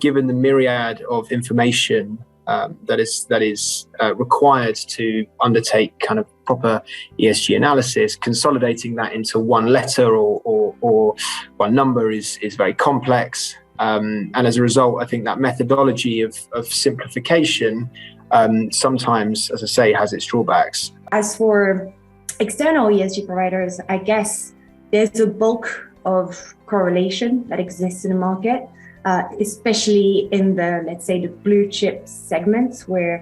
given the myriad of information that is required to undertake kind of proper ESG analysis, consolidating that into one letter or one number is very complex. And as a result, I think that methodology of simplification sometimes, as I say, has its drawbacks. As for external ESG providers, I guess there's a bulk of correlation that exists in the market, especially in the, let's say, the blue chip segments, where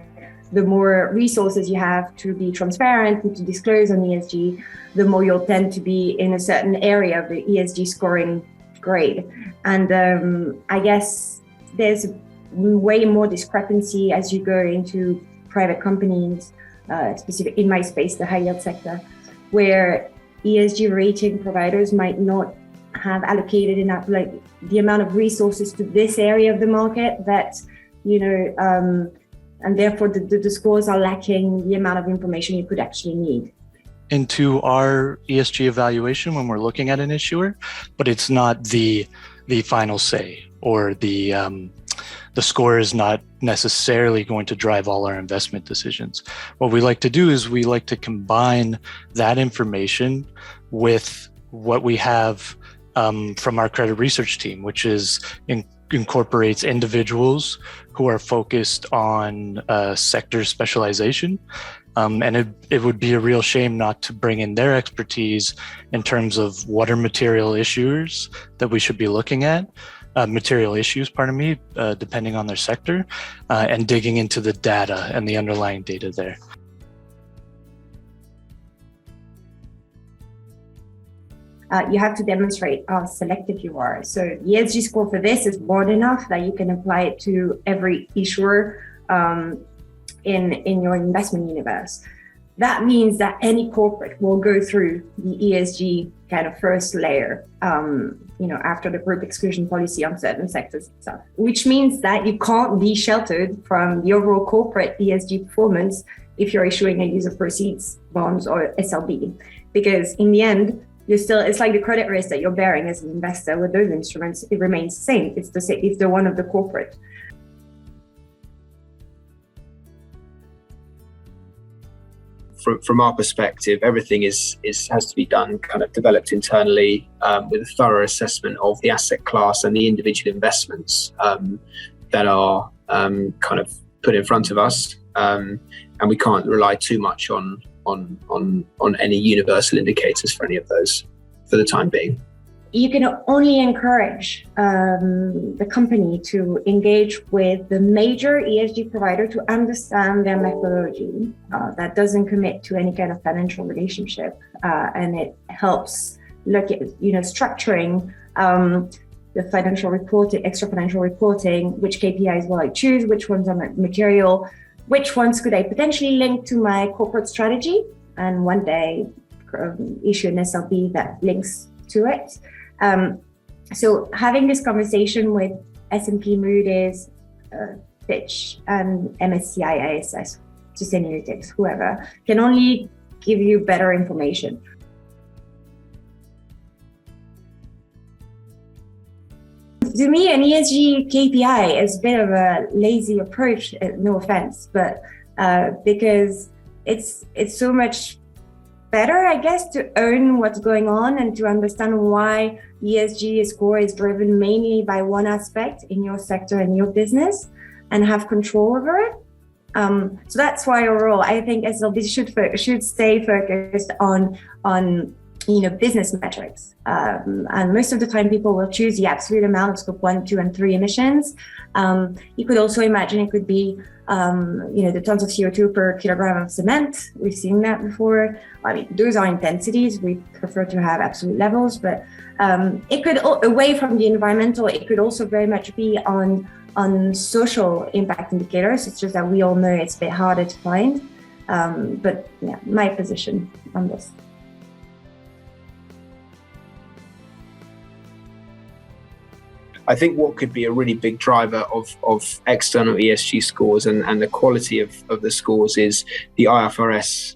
the more resources you have to be transparent and to disclose on ESG, the more you'll tend to be in a certain area of the ESG scoring grade. And I guess there's way more discrepancy as you go into private companies, specific in my space, the high yield sector, where ESG rating providers might not have allocated enough, like the amount of resources to this area of the market that, and therefore the scores are lacking the amount of information you could actually need. Into our ESG evaluation when we're looking at an issuer, but it's not the final say, or the score is not necessarily going to drive all our investment decisions. What we like to do is we like to combine that information with what we have from our credit research team, which incorporates individuals who are focused on sector specialization. And it would be a real shame not to bring in their expertise in terms of what are material issuers that we should be looking at, material issues, depending on their sector, and digging into the data and the underlying data there. You have to demonstrate how selective you are. So the ESG score for this is broad enough that you can apply it to every issuer in your investment universe. That means that any corporate will go through the ESG kind of first layer, after the group exclusion policy on certain sectors and stuff, which means that you can't be sheltered from the overall corporate ESG performance if you're issuing a use of proceeds bonds or SLB, because in the end, it's like the credit risk that you're bearing as an investor with those instruments. It remains the same. It's the one of the corporate. From our perspective, everything has to be done, kind of developed internally with a thorough assessment of the asset class and the individual investments that are kind of put in front of us, and we can't rely too much on any universal indicators for any of those for the time being. You can only encourage the company to engage with the major ESG provider to understand their methodology. That doesn't commit to any kind of financial relationship, and it helps look at structuring the financial reporting, extra financial reporting, which KPIs will I choose, which ones are material, which ones could I potentially link to my corporate strategy, and one day issue an SLB that links to it. So having this conversation with S&P, Moody's, Fitch, and MSCI, ISS, Sustainalytics, whoever, can only give you better information. To me, an ESG KPI is a bit of a lazy approach, no offense, but because it's so much better, I guess, to own what's going on and to understand why ESG score is driven mainly by one aspect in your sector and your business, and have control over it. So that's why overall, I think SLB should stay focused on business metrics. And most of the time, people will choose the absolute amount of scope 1, 2, and 3 emissions. You could also imagine it could be the tons of CO2 per kilogram of cement. We've seen that before. I mean, those are intensities. We prefer to have absolute levels, but it could, away from the environmental, it could also very much be on social impact indicators. It's just that we all know it's a bit harder to find. But yeah, my position on this. I think what could be a really big driver of external ESG scores and the quality of the scores is the IFRS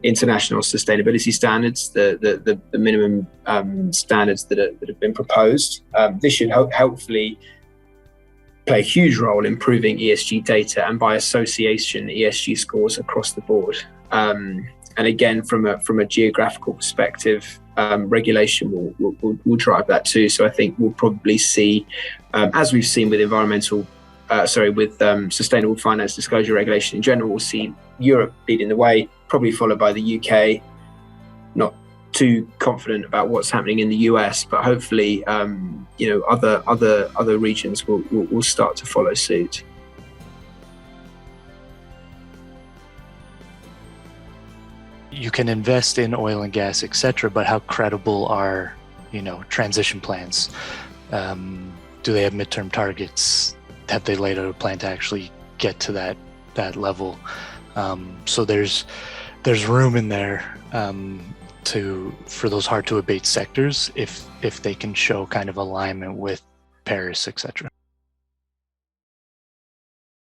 international sustainability standards, the minimum standards that have been proposed. This should hopefully play a huge role in improving ESG data and by association ESG scores across the board. And again, from a geographical perspective, regulation will drive that too. So I think we'll probably see, as we've seen with sustainable finance disclosure regulation in general, we'll see Europe leading the way, probably followed by the UK. Not too confident about what's happening in the US, but hopefully, other regions will start to follow suit. You can invest in oil and gas, etc., but how credible are, transition plans? Do they have midterm targets? Have they laid out a plan to actually get to that level? So there's room in there for those hard to abate sectors if they can show kind of alignment with Paris, etc.